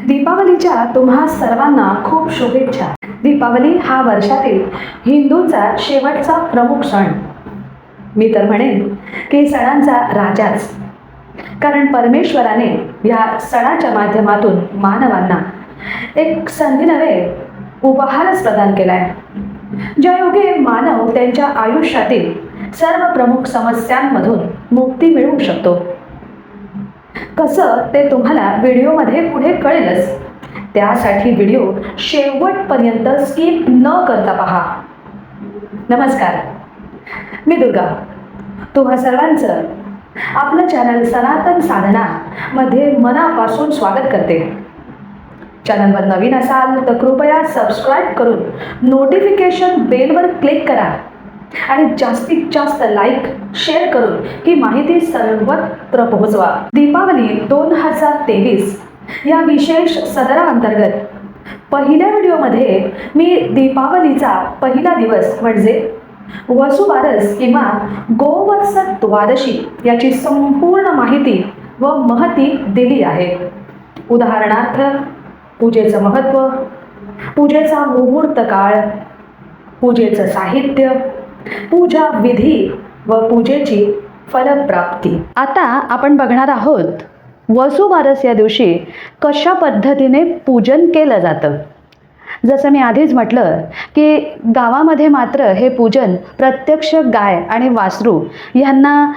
दीपावलीच्या तुम्हा सर्वांना खूप शुभेच्छा. दीपावली हा वर्षातील हिंदूंचा शेवटचा प्रमुख सण. मी तर म्हणेन की सणांचा राजाच. कारण परमेश्वराने या सणाच्या माध्यमातून मानवांना एक संधी नव्हे, उपहारच प्रदान केलाय. ज्यायोगे मानव त्यांच्या आयुष्यातील सर्व प्रमुख समस्यांमधून मुक्ती मिळवू शकतो. कसं ते तुम्हाला व्हिडिओमध्ये पुढे कळेलच. त्यासाठी व्हिडिओ शेवटपर्यंत स्किप न करता पहा. नमस्कार, मी दुर्गा. तुम्हा सर्वांचं आपलं चॅनल सनातन साधना मध्ये मनापासून स्वागत करते. चॅनलवर नवीन असाल तर कृपया सबस्क्राईब करून नोटिफिकेशन बेलवर क्लिक करा आणि जास्तीत जास्त लाईक शेअर करून ही माहिती सर्वत्र पोहोचवा. दीपावली 2023 या विशेष सदराअंतर्गत पहिल्या व्हिडिओमध्ये मी दीपावलीचा पहिला दिवस म्हणजे वसुबारस किंवा गोवत्स द्वादशी याची संपूर्ण माहिती व महती दिली आहे. उदाहरणार्थ पूजेचं महत्त्व, पूजेचा मुहूर्त काळ, पूजेचं साहित्य, पूजा विधी व पूजेची फलप्राप्ती. आता आपण बघणार आहोत वसुबारस या दिवशी कशा पद्धतीने पूजन केलं जातं. जसं मी आधीच म्हटलं की गावामध्ये मात्र हे पूजन प्रत्यक्ष गाय आणि वासरू यांना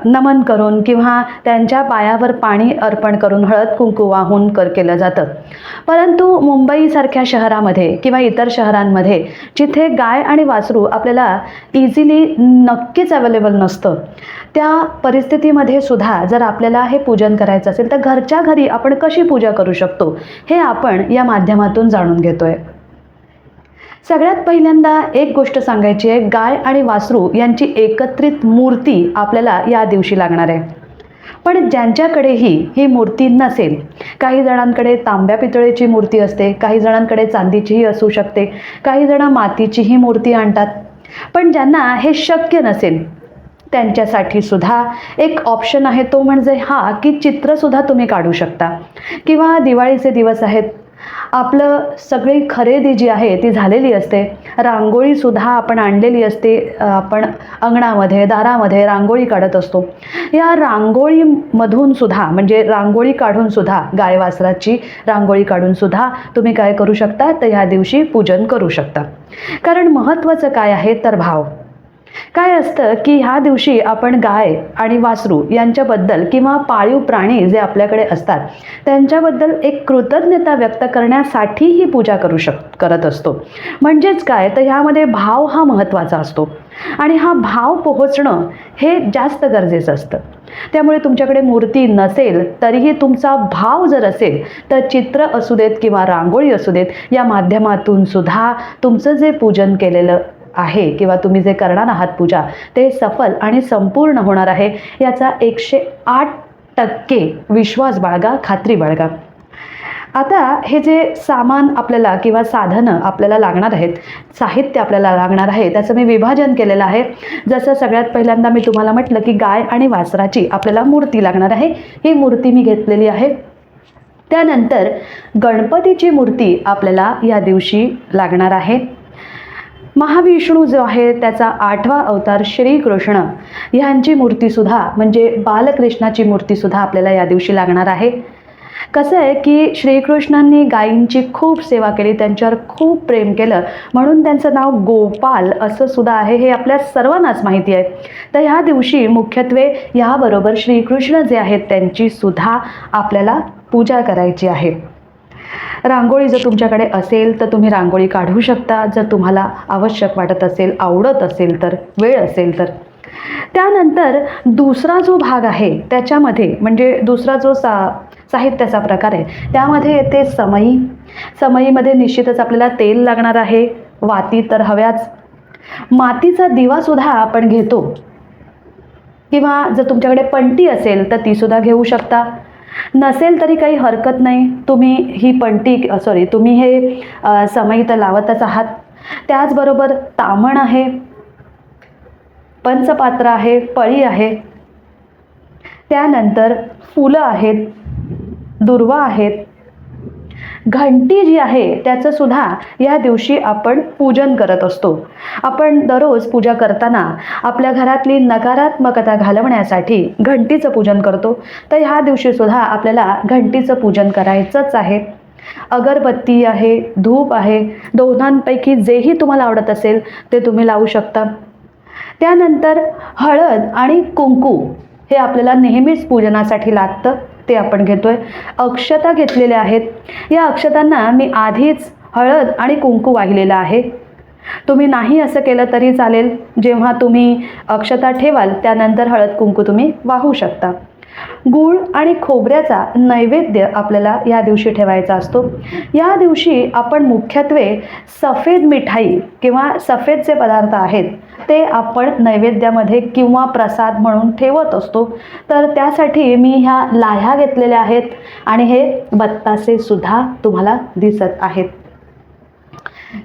नमन करून किंवा त्यांच्या पायावर पाणी अर्पण करून हळद कुंकू वाहून केलं जातं. परंतु मुंबईसारख्या शहरामध्ये किंवा इतर शहरांमध्ये जिथे गाय आणि वासरू आपल्याला इझिली नक्कीच अवेलेबल नसतं, त्या परिस्थितीमध्ये सुद्धा जर आपल्याला हे पूजन करायचं असेल तर घरच्या घरी आपण कशी पूजा करू शकतो हे आपण या माध्यमातून जाणून घेतोय. सगळ्यात पहिल्यांदा एक गोष्ट सांगायची आहे, गाय आणि वासरू यांची एकत्रित मूर्ती आपल्याला या दिवशी लागणार आहे. पण ज्यांच्याकडेही ही मूर्ती नसेल, काही जणांकडे तांब्या पितळेची मूर्ती असते, काही जणांकडे चांदीचीही असू शकते, काही जण मातीचीही मूर्ती आणतात. पण ज्यांना हे शक्य नसेल त्यांच्यासाठी सुद्धा एक ऑप्शन आहे, तो म्हणजे हा की चित्रसुद्धा तुम्ही काढू शकता. किंवा दिवाळीचे दिवस आहेत, आपलं सगळी खरेदी जी आहे ती झालेली असते, रांगोळीसुद्धा आपण आणलेली असते, आपण अंगणामध्ये दारामध्ये रांगोळी काढत असतो. या रांगोळीमधून सुद्धा म्हणजे रांगोळी काढून सुद्धा गाय वासराची रांगोळी काढून सुद्धा तुम्ही काय करू शकता तर ह्या दिवशी पूजन करू शकता. कारण महत्त्वाचं काय आहे तर भाव. काय असतं की ह्या दिवशी आपण गाय आणि वासरू यांच्याबद्दल किंवा पाळीव प्राणी जे आपल्याकडे असतात त्यांच्याबद्दल एक कृतज्ञता व्यक्त करण्यासाठी ही पूजा करत असतो. म्हणजेच काय तर ह्यामध्ये भाव हा महत्त्वाचा असतो आणि हा भाव पोहोचणं हे जास्त गरजेचं असतं. त्यामुळे तुमच्याकडे मूर्ती नसेल तरीही तुमचा भाव जर असेल तर चित्र असू देत किंवा रांगोळी असू देत, या माध्यमातून सुद्धा तुमचं जे पूजन केलेलं आहे किंवा तुम्ही जे करणार आहात पूजा ते सफल आणि संपूर्ण होणार आहे, याचा 108% विश्वास बाळगा, खात्री बाळगा. आता हे जे सामान आपल्याला किंवा साधनं आपल्याला लागणार आहेत, साहित्य आपल्याला लागणार आहे, त्याचं मी विभाजन केलेलं आहे. जसं सगळ्यात पहिल्यांदा मी तुम्हाला म्हटलं की गाय आणि वासराची आपल्याला मूर्ती लागणार आहे. ही मूर्ती मी घेतलेली आहे. त्यानंतर गणपतीची मूर्ती आपल्याला या दिवशी लागणार आहे. महाविष्णू जो आहे त्याचा 8वा अवतार श्रीकृष्ण ह्यांची मूर्तीसुद्धा म्हणजे बालकृष्णाची मूर्तीसुद्धा आपल्याला या दिवशी लागणार आहे. कसं आहे की श्रीकृष्णांनी गायींची खूप सेवा केली, त्यांच्यावर खूप प्रेम केलं, म्हणून त्यांचं नाव गोपाल असं सुद्धा आहे, हे आपल्या सर्वांनाच माहिती आहे. तर ह्या दिवशी मुख्यत्वे ह्याबरोबर श्रीकृष्ण जे आहेत त्यांची सुद्धा आपल्याला पूजा करायची आहे. रांगोळी जर तुमच्याकडे असेल तर तुम्ही रांगोळी काढू शकता, जर तुम्हाला आवश्यक वाटत असेल, आवडत असेल तर, वेळ असेल तर. त्यानंतर दुसरा जो भाग आहे त्याच्यामध्ये म्हणजे दुसरा जो साहित्याचा प्रकार आहे त्यामध्ये येते समई. समईमध्ये निश्चितच आपल्याला तेल लागणार आहे, वाती तर हव्याच. मातीचा दिवासुद्धा आपण घेतो किंवा जर तुमच्याकडे पंटी असेल तर तीसुद्धा घेऊ शकता. नसेल तरी काही हरकत नाही, तुम्ही ही तुम्ही हे समई तर लावतच आहात. त्याचबरोबर तामण आहे, पंचपात्र आहे, पळी आहे, त्यानंतर फुलं आहेत, दुर्वा आहेत, घंटी जी आहे त्याचं सुद्धा या दिवशी आपण पूजन करत असतो. आपण दररोज पूजा करताना आपल्या घरातली नकारात्मकता घालवण्यासाठी घंटीचं पूजन करतो. तर ह्या दिवशी सुद्धा आपल्याला घंटीचं पूजन करायचंच आहे. अगरबत्ती आहे, धूप आहे, दोघांपैकी जेही तुम्हाला आवडत असेल ते तुम्ही लावू शकता. त्यानंतर हळद आणि कुंकू हे आपल्याला नेहमीच पूजनासाठी लागतं, ते आपण घेतोय. अक्षता घेतलेल्या आहेत. या अक्षतांना मी आधीच हळद आणि कुंकू वाहिलेलं आहे. तुम्ही नाही असं केलं तरी चालेल. जेव्हा तुम्ही अक्षता ठेवाल त्यानंतर हळद कुंकू तुम्ही वाहू शकता. गूळ आणि खोबऱ्याचा नैवेद्य आपल्याला या दिवशी ठेवायचा असतो. या दिवशी आपण मुख्यत्वे सफेद मिठाई किंवा सफेद जे पदार्थ आहेत ते आपण नैवेद्यामध्ये किंवा प्रसाद म्हणून ठेवत असतो. तर त्यासाठी मी ह्या लाह्या घेतलेल्या आहेत आणि हे बत्तासे सुद्धा तुम्हाला दिसत आहेत.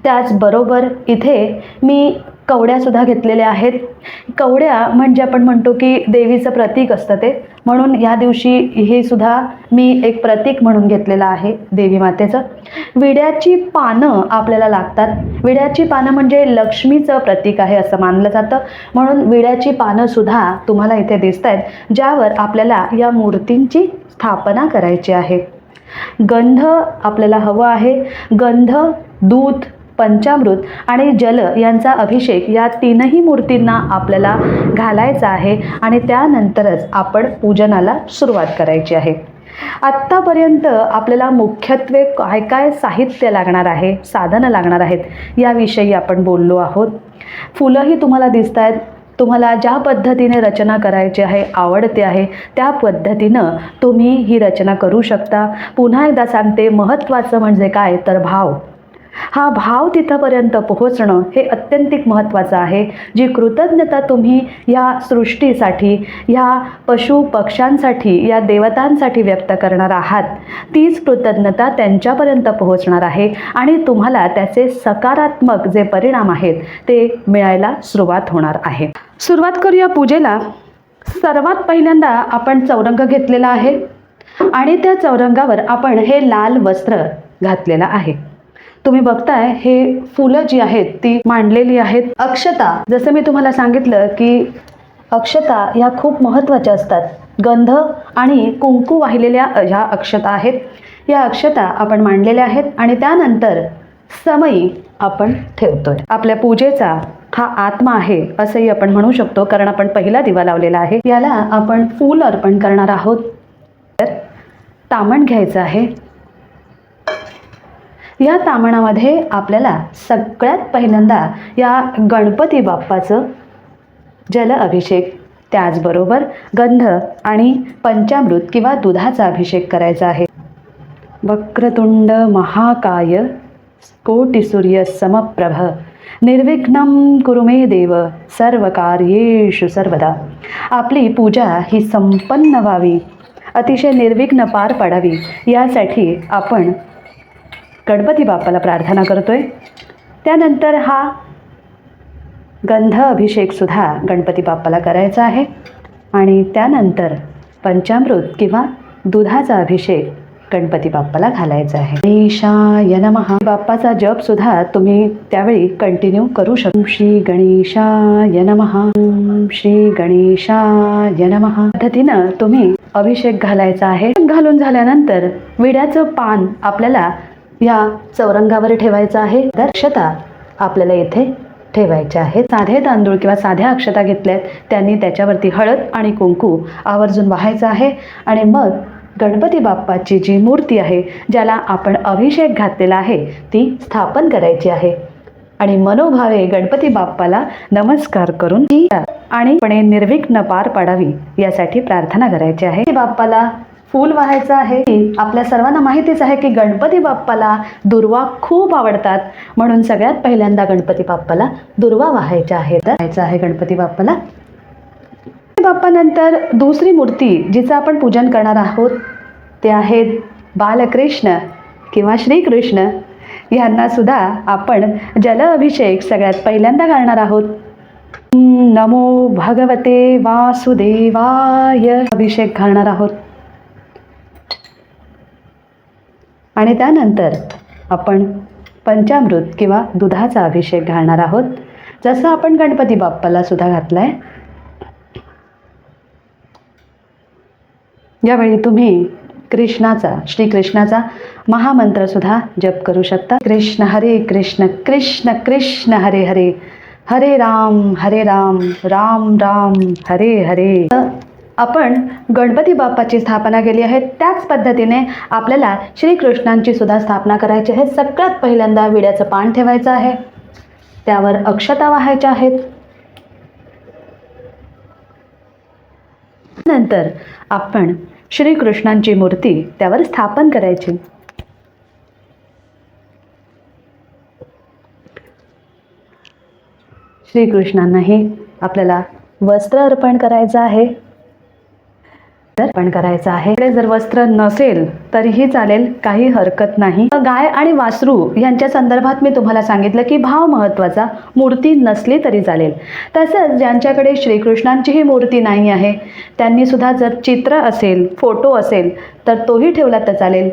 त्याचबरोबर इथे मी कवड्यासुद्धा घेतलेल्या आहेत. कवड्या म्हणजे आपण म्हणतो की देवीचं प्रतीक असतं ते, म्हणून या दिवशी हे सुद्धा मी एक प्रतीक म्हणून घेतलेलं आहे देवी मातेचं. विड्याची पानं आपल्याला लागतात. विड्याची पानं म्हणजे लक्ष्मीचं प्रतीक आहे असं मानलं जातं, म्हणून विड्याची पानं सुद्धा तुम्हाला इथे दिसत आहेत, ज्यावर आपल्याला या मूर्तींची स्थापना करायची आहे. गंध आपल्याला हवं आहे. गंध, दूध, पंचामृत आणि जल यांचा अभिषेक या तीनही मूर्तींना आपल्याला घालायचा आहे आणि त्यानंतरच आपण पूजनाला सुरुवात करायची आहे. आत्तापर्यंत आपल्याला मुख्यत्वे काय काय साहित्य लागणार आहे, साधनं लागणार आहेत याविषयी आपण बोललो आहोत. फुलंही तुम्हाला दिसत आहेत. तुम्हाला ज्या पद्धतीने रचना करायची आहे, आवडते आहे, त्या पद्धतीनं तुम्ही ही रचना करू शकता. पुन्हा एकदा सांगते, महत्त्वाचं म्हणजे काय तर भाव. हा भाव तिथंपर्यंत पोहोचणं हे अत्यंतिक महत्त्वाचं आहे. जी कृतज्ञता तुम्ही या सृष्टीसाठी, ह्या पशु पक्ष्यांसाठी, या देवतांसाठी व्यक्त करणार आहात, तीच कृतज्ञता त्यांच्यापर्यंत पोहोचणार आहे आणि तुम्हाला त्याचे सकारात्मक जे परिणाम आहेत ते मिळायला सुरुवात होणार आहे. सुरुवात करूया पूजेला. सर्वात पहिल्यांदा आपण चौरंग घेतलेला आहे आणि त्या चौरंगावर आपण हे लाल वस्त्र घातलेलं आहे. तुम्ही बघताय हे फुलं जी आहेत ती मांडलेली आहेत. अक्षता, जसं मी तुम्हाला सांगितलं की अक्षता ह्या खूप महत्त्वाच्या असतात. गंध आणि कुंकू वाहिलेल्या ह्या अक्षता आहेत. या अक्षता आपण मांडलेल्या आहेत आणि त्यानंतर समई आपण ठेवतोय. आपल्या पूजेचा हा आत्मा आहे असंही आपण म्हणू शकतो, कारण आपण पहिला दिवा लावलेला आहे. याला आपण फूल अर्पण करणार आहोत. तर तामण घ्यायचं आहे. या तामणामध्ये आपल्याला सगळ्यात पहिल्यांदा या गणपती बाप्पाचं जल अभिषेक, त्याचबरोबर गंध आणि पंचामृत किंवा दुधाचा अभिषेक करायचा आहे. वक्रतुंड महाकाय कोटिसूर्य समप्रभ निर्विघ्नं कुरु मे देव सर्व कार्येषु सर्वदा. आपली पूजा ही संपन्न व्हावी, अतिशय निर्विघ्न पार पडावी, यासाठी आपण गणपती बाप्पाला प्रार्थना करतोय. त्यानंतर हा गंध अभिषेक सुद्धा गणपती बाप्पाला करायचा आहे आणि त्यानंतर पंचामृत किंवा दुधाचा अभिषेक गणपती बाप्पाला घालायचा आहे. गणेशाय नमः. बाप्पाचा जप सुद्धा तुम्ही त्यावेळी कंटिन्यू करू शकता. श्री गणेशाय नमः, श्री गणेशाय नमः पद्धतीनं तुम्ही अभिषेक घालायचा आहे. घालून झाल्यानंतर विड्याचं पान आपल्याला या चौरंगावर ठेवायचं आहे. अक्षता आपल्याला इथे ठेवायच्या आहेत. साधे तांदूळ किंवा साध्या अक्षता घेतल्यात, त्यांनी त्याच्यावरती हळद आणि कुंकू आवर्जून वाहायचं आहे आणि मग गणपती बाप्पाची जी मूर्ती आहे, ज्याला आपण अभिषेक घातलेला आहे, ती स्थापन करायची आहे आणि मनोभावे गणपती बाप्पाला नमस्कार करून आणि निर्विघ्न पार पाडावी यासाठी प्रार्थना करायची आहे. बाप्पाला फूल वाहायचं आहे. आपल्या सर्वांना माहितीच आहे की गणपती बाप्पाला दुर्वा खूप आवडतात, म्हणून सगळ्यात पहिल्यांदा गणपती बाप्पाला दुर्वा वाहायच्या आहेत. व्हायचं आहे गणपती बाप्पाला. बाप्पानंतर दुसरी मूर्ती जिचं आपण पूजन करणार आहोत ते आहेत बालकृष्ण किंवा श्रीकृष्ण. यांना सुद्धा आपण जल अभिषेक सगळ्यात पहिल्यांदा घालणार आहोत. नमो भगवते वासुदेवाय अभिषेक घालणार आहोत आणि त्यानंतर आपण पंचामृत किंवा दुधाचा अभिषेक घालणार आहोत, जसं आपण गणपती बाप्पाला सुद्धा घातलाय. यावेळी तुम्ही श्रीकृष्णाचा महामंत्र सुद्धा जप करू शकता. कृष्ण हरे कृष्ण कृष्ण कृष्ण हरे हरे, हरे राम राम राम हरे हरे. आपण गणपती बाप्पाची स्थापना केली आहे, त्याच पद्धतीने आपल्याला श्रीकृष्णांची सुद्धा स्थापना करायची आहे. सगळ्यात पहिल्यांदा विड्याचं पान ठेवायचं आहे, त्यावर अक्षता वाहायच्या आहेत. नंतर आपण श्रीकृष्णांची मूर्ती त्यावर स्थापन करायची. श्रीकृष्णांनाही आपल्याला वस्त्र अर्पण करायचं आहे. जर वस्त्र नसेल तरीही चालेल, काही हरकत नाही. गाय आणि वासरू यांच्या संदर्भात मी तुम्हाला सांगितलं की भाव महत्त्वाचा, मूर्ती नसली तरी चालेल. तसंच ज्यांच्याकडे श्रीकृष्णांचीही मूर्ती नाही आहे त्यांनी सुद्धा जर चित्र असेल, फोटो असेल तर तोही ठेवला तर चालेल.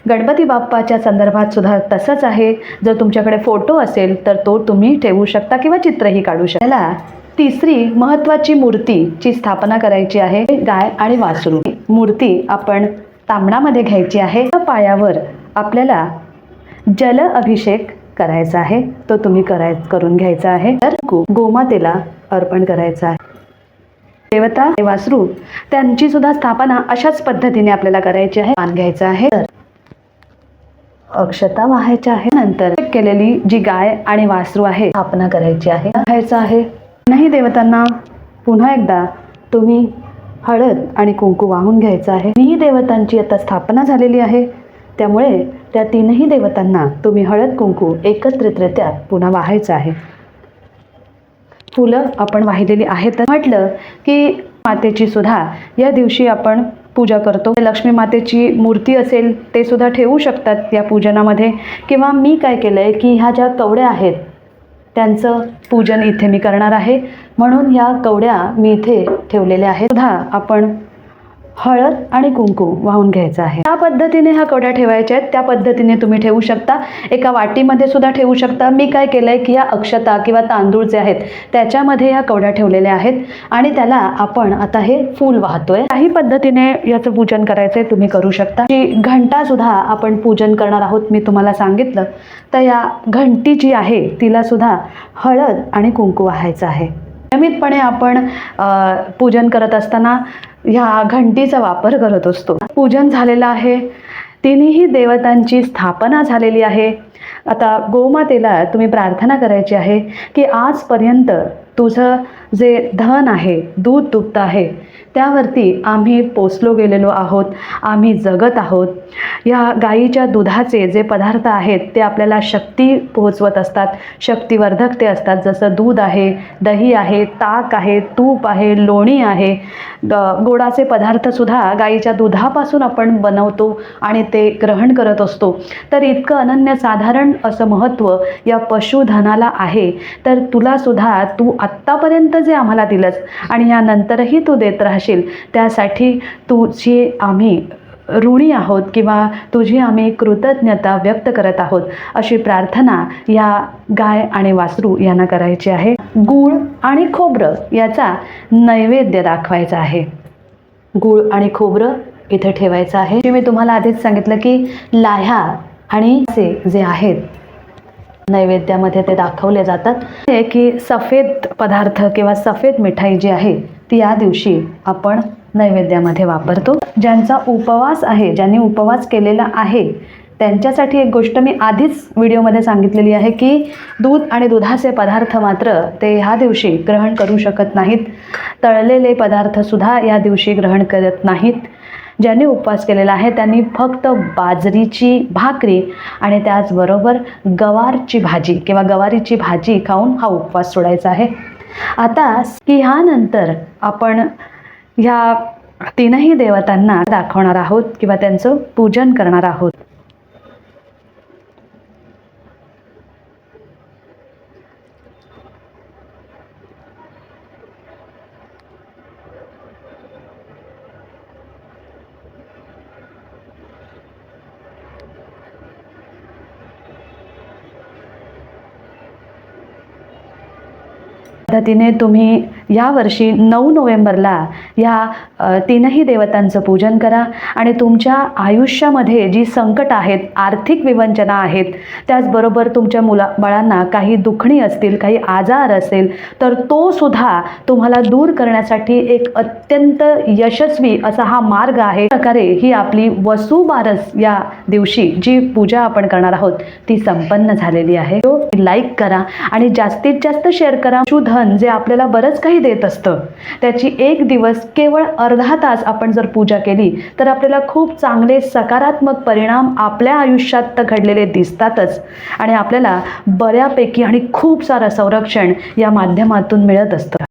गणपती बाप्पाच्या संदर्भात सुद्धा तसंच आहे. जर तुमच्याकडे फोटो असेल तर तो तुम्ही ठेवू शकता किंवा चित्रही काढू शकता. तिसरी महत्त्वाची मूर्तीची स्थापना करायची आहे, गाय आणि वासरू. मूर्ती आपण तांबणामध्ये घ्यायची आहे. पायावर आपल्याला जल अभिषेक करायचा आहे, तो तुम्ही करून घ्यायचा आहे. तर गोमातेला अर्पण करायचं आहे. देवता वासरू त्यांची सुद्धा स्थापना अशाच पद्धतीने आपल्याला करायची आहे. पान घ्यायचं आहे, अक्षता वाहायच्या आहे. नंतर केलेली जी गाय आणि वासरू आहे स्थापना करायची आहे, व्हायचं आहे. नाही देवतांना पुन्हा एकदा तुम्ही हळद आणि कुंकू वाहून घ्यायचं आहे. तीनही देवतांची आता स्थापना झालेली आहे, त्यामुळे त्या तीनही देवतांना तुम्ही हळद कुंकू एकत्रितरित्या पुन्हा वाहायचं आहे. फुलं आपण वाहिलेली आहेत. म्हटलं की मातेची सुद्धा या दिवशी आपण पूजा करतो. लक्ष्मी मातेची मूर्ती असेल ते सुद्धा ठेवू शकतात या पूजनामध्ये. किंवा मी काय केलंय की ह्या ज्या कवड्या आहेत त्यांचं पूजन इथे मी करणार आहे, म्हणून या कवड्या मी इथे ठेवलेल्या आहेत. सुद्धा आपण हळद आणि कुंकू वाहून घ्यायचं आहे. त्या पद्धतीने ह्या कवड्या ठेवायच्या आहेत, त्या पद्धतीने तुम्ही ठेवू शकता. एका वाटीमध्ये सुद्धा ठेवू शकता. मी काय केलंय की या अक्षता किंवा तांदूळ जे आहेत त्याच्यामध्ये ह्या कवड्या ठेवलेल्या आहेत आणि त्याला आपण आता हे फूल वाहतोय. काही पद्धतीने याचं पूजन करायचंय, तुम्ही करू शकता. घंटा सुद्धा आपण पूजन करणार आहोत, मी तुम्हाला सांगितलं. तर या घंटी जी आहे तिला सुद्धा हळद आणि कुंकू वाहायचं आहे. नियमितपणे आपण पूजन करत असताना ह्या घंटीचा वापर करत असतो. पूजन झालेलं आहे, तिन्ही देवतांची स्थापना झालेली आहे. आता गोमातेला तुम्ही प्रार्थना करायची आहे की आजपर्यंत तुझं जे धन आहे, दूध दुभत आहे, त्यावरती आम्ही पोचलो गेलेलो आहोत, आम्ही जगत आहोत. या गाईच्या दुधाचे जे पदार्थ आहेत ते आपल्याला शक्ती पोहोचवत असतात, शक्तिवर्धक ते असतात. जसं दूध आहे, दही आहे, ताक आहे, तूप आहे, लोणी आहे. गोडाचे पदार्थसुद्धा गाईच्या दुधापासून आपण बनवतो आणि ते ग्रहण करत असतो. तर इतकं अनन्यसाधारण असं महत्त्व या पशुधनाला आहे. तर तुलासुद्धा तू आत्तापर्यंत जे आम्हाला दिलंस आणि यानंतरही तू देत राहशील, त्यासाठी तुझी आम्ही ऋणी आहोत किंवा तुझी आम्ही कृतज्ञता व्यक्त करत आहोत, अशी प्रार्थना या गाय आणि वासरू यांना करायची आहे. गूळ आणि खोबरं याचा नैवेद्य दाखवायचा आहे. गूळ आणि खोबरं इथे ठेवायचं आहे. मी तुम्हाला आधीच सांगितलं की लाह्या आणि जे आहेत नैवेद्यामध्ये ते दाखवले जातात. ते की सफेद पदार्थ किंवा सफेद मिठाई जी आहे ती या दिवशी आपण नैवेद्यामध्ये वापरतो. ज्यांचा उपवास आहे, ज्यांनी उपवास केलेला आहे त्यांच्यासाठी एक गोष्ट मी आधीच व्हिडिओमध्ये सांगितलेली आहे की दूध आणि दुधाचे पदार्थ मात्र ते ह्या दिवशी ग्रहण करू शकत नाहीत. तळलेले पदार्थसुद्धा या दिवशी ग्रहण करत नाहीत. ज्यांनी उपवास केलेला आहे त्यांनी फक्त बाजरीची भाकरी आणि त्याचबरोबर गवारची भाजी किंवा गवारीची भाजी खाऊन हा उपवास सोडायचा आहे. आता की ह्यानंतर आपण ह्या तीनही देवतांना दाखवणार आहोत किंवा त्यांचं पूजन करणार आहोत. पद्धतीने तुम्ही यावर्षी 9 नोव्हेंबरला या तीनही देवतांचं पूजन करा आणि तुमच्या आयुष्यामध्ये जी संकट आहेत, आर्थिक विवंचना आहेत, त्याचबरोबर तुमच्या बाळांना काही दुखणी असतील, काही आजार असेल, तर तो सुद्धा तुम्हाला दूर करण्यासाठी एक अत्यंत यशस्वी असा हा मार्ग आहे. प्रकारे ही आपली वसुबारस या दिवशी जी पूजा आपण करणार आहोत ती संपन्न झालेली आहे. लाईक करा आणि जास्तीत जास्त शेअर करा. धन जे आपल्याला बरंच काही देत असतं त्याची एक दिवस केवळ अर्धा तास आपण जर पूजा केली तर आपल्याला खूप चांगले सकारात्मक परिणाम आपल्या आयुष्यात तर घडलेले दिसतातच आणि आपल्याला बऱ्यापैकी आणि खूप सारं संरक्षण या माध्यमातून मिळत असतं.